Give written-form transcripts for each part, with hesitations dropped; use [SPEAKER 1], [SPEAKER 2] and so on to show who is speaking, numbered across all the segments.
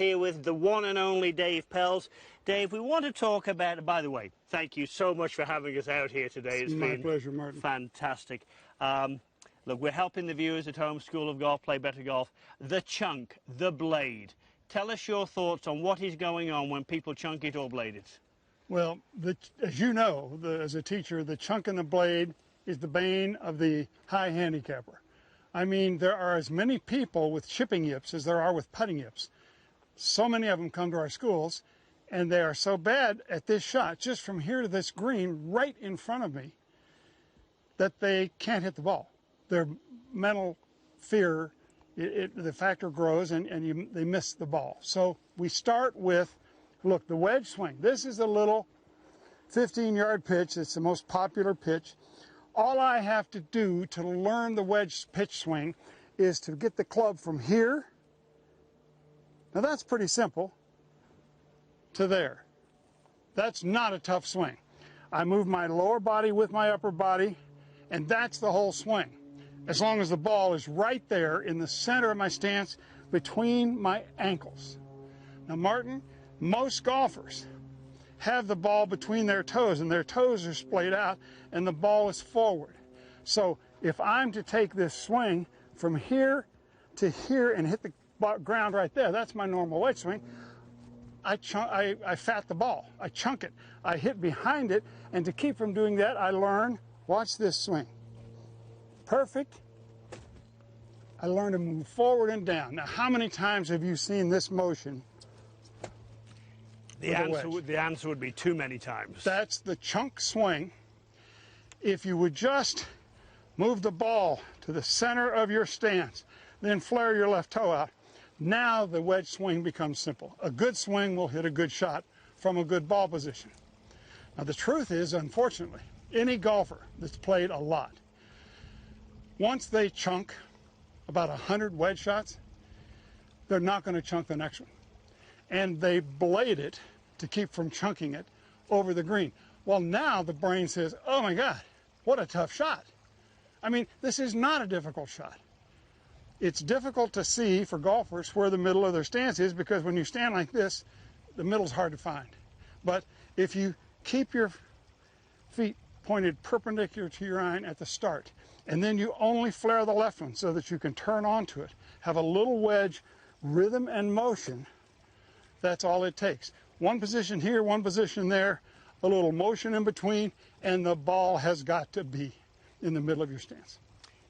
[SPEAKER 1] here with the one and only Dave Pells. Dave, we want to talk about, by the way, thank you so much for having us out here today.
[SPEAKER 2] It's my pleasure, Martin.
[SPEAKER 1] Fantastic. Look, we're helping the viewers at home, School of Golf, Play Better Golf. The chunk, the blade. Tell us your thoughts on what is going on when people chunk it or blade it.
[SPEAKER 2] Well, as you know, as a teacher, the chunk in the blade is the bane of the high handicapper. I mean, there are as many people with chipping yips as there are with putting yips. So many of them come to our schools, and they are so bad at this shot, just from here to this green right in front of me, that they can't hit the ball. Their mental fear, the factor grows, and they miss the ball. So we start with, look, the wedge swing. This is a little 15-yard pitch. It's the most popular pitch. All I have to do to learn the wedge pitch swing is to get the club from here, now that's pretty simple, to there. That's not a tough swing. I move my lower body with my upper body, and that's the whole swing. As long as the ball is right there in the center of my stance between my ankles. Now, Martin, most golfers have the ball between their toes, and their toes are splayed out, and the ball is forward. So if I'm to take this swing from here to here and hit the ground right there, that's my normal wedge swing, I fat the ball. I chunk it. I hit behind it, and to keep from doing that, I learn, watch this swing. Perfect. I learn to move forward and down. Now, how many times have you seen this motion?
[SPEAKER 1] The answer would be too many times.
[SPEAKER 2] That's the chunk swing. If you would just move the ball to the center of your stance, then flare your left toe out, now the wedge swing becomes simple. A good swing will hit a good shot from a good ball position. Now, the truth is, unfortunately, any golfer that's played a lot, once they chunk about 100 wedge shots, they're not going to chunk the next one. And they blade it to keep from chunking it over the green. Well, now the brain says, oh my God, what a tough shot. I mean, this is not a difficult shot. It's difficult to see for golfers where the middle of their stance is, because when you stand like this, the middle's hard to find. But if you keep your feet pointed perpendicular to your iron at the start, and then you only flare the left one so that you can turn onto it, have a little wedge rhythm and motion, that's all it takes. One position here, one position there, a little motion in between, and the ball has got to be in the middle of your stance.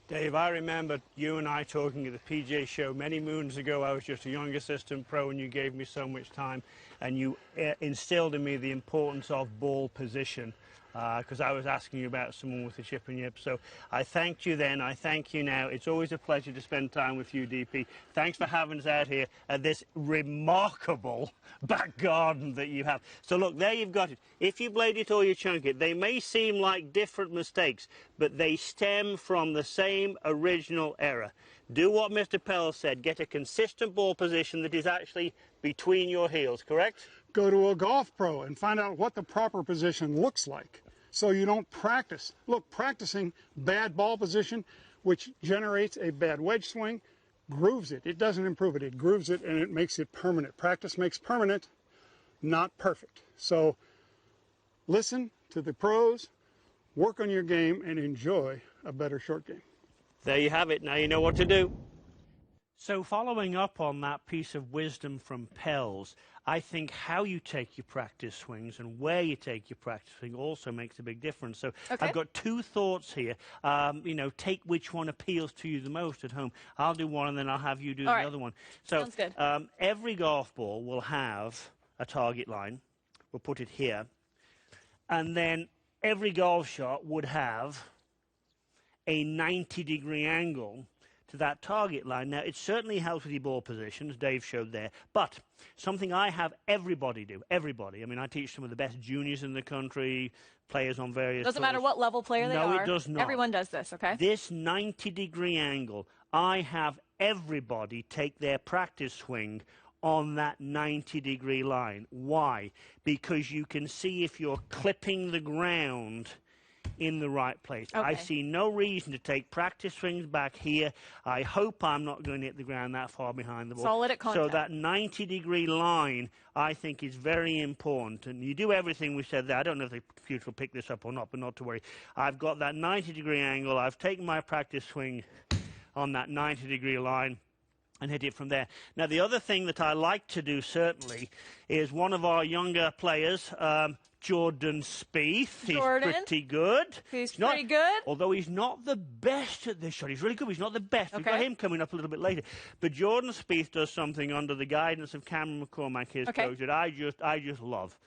[SPEAKER 1] Dave, I remember you and I talking at the PGA show many moons ago. I was just a young assistant pro, and you gave me so much time, and you instilled in me the importance of ball position, because I was asking you about someone with a chip and yip. So I thanked you then, I thank you now. It's always a pleasure to spend time with you, DP. Thanks for having us out here at this remarkable back garden that you have. So look, there you've got it. If you blade it or you chunk it, they may seem like different mistakes, but they stem from the same original error. Do what Mr. Pell said, get a consistent ball position that is actually between your heels, correct?
[SPEAKER 2] Go to a golf pro and find out what the proper position looks like, so you don't practice. Look, practicing bad ball position, which generates a bad wedge swing, grooves it. It doesn't improve it. It grooves it, and it makes it permanent. Practice makes permanent, not perfect. So listen to the pros, work on your game, and enjoy a better short game.
[SPEAKER 1] There you have it. Now you know what to do. So following up on that piece of wisdom from Pells, I think how you take your practice swings and where you take your practice swing also makes a big difference. So okay. I've got two thoughts here. You know, take which one appeals to you the most at home. I'll do one, and then I'll have you do the other one. So
[SPEAKER 3] sounds good.
[SPEAKER 1] Every golf ball will have a target line. We'll put it here. And then every golf shot would have a 90-degree angle to that target line. Now, it certainly helps with your ball position, as Dave showed there, but something I have everybody do, everybody. I mean, I teach some of the best juniors in the country, players on various
[SPEAKER 3] Doesn't matter what level player they are.
[SPEAKER 1] No, it does not.
[SPEAKER 3] Everyone does this, okay?
[SPEAKER 1] This 90-degree angle, I have everybody take their practice swing on that 90-degree line. Why? Because you can see if you're clipping the ground in the right place.
[SPEAKER 3] Okay.
[SPEAKER 1] I see no reason to take practice swings back here. I hope I'm not going to hit the ground that far behind the ball.
[SPEAKER 3] Solid at contact.
[SPEAKER 1] So that 90-degree line, I think, is very important. And you do everything we said there. I don't know if the computer will pick this up or not, but not to worry. I've got that 90-degree angle. I've taken my practice swing on that 90-degree line and hit it from there. Now, the other thing that I like to do, certainly, is one of our younger players, Jordan Spieth. He's pretty good.
[SPEAKER 3] He's pretty good.
[SPEAKER 1] Although he's not the best at this shot. He's really good, but he's not the best. We've got him coming up a little bit later. But Jordan Spieth does something under the guidance of Cameron McCormack, his coach, that I just love.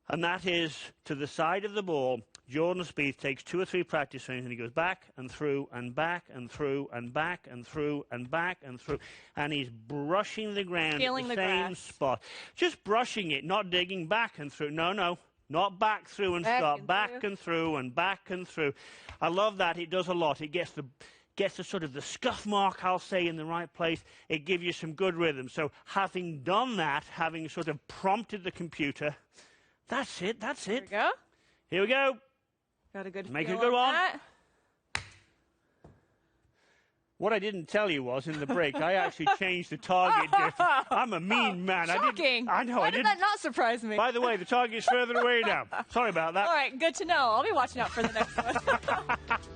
[SPEAKER 1] And that is, to the side of the ball, Jordan Spieth takes 2 or 3 practice swings and he goes back and through and back and through and back and through and back and through. And he's brushing the ground at the same spot. Just brushing it, not digging back and through. No. Not back through and stop. Back and through and back and through. I love that. It does a lot. It gets the sort of the scuff mark, I'll say, in the right place. It gives you some good rhythm. So having done that, having sort of prompted the computer, that's it.
[SPEAKER 3] Here we go.
[SPEAKER 1] Here we go.
[SPEAKER 3] Got a good
[SPEAKER 1] Make
[SPEAKER 3] feel
[SPEAKER 1] it go on.
[SPEAKER 3] that.
[SPEAKER 1] What I didn't tell you was, in the break, I actually changed the target distance. I'm a mean man.
[SPEAKER 3] Shocking.
[SPEAKER 1] I know.
[SPEAKER 3] Why did that not surprise me?
[SPEAKER 1] By the way, the target's further away now. Sorry about that.
[SPEAKER 3] All right, good to know. I'll be watching out for the next one.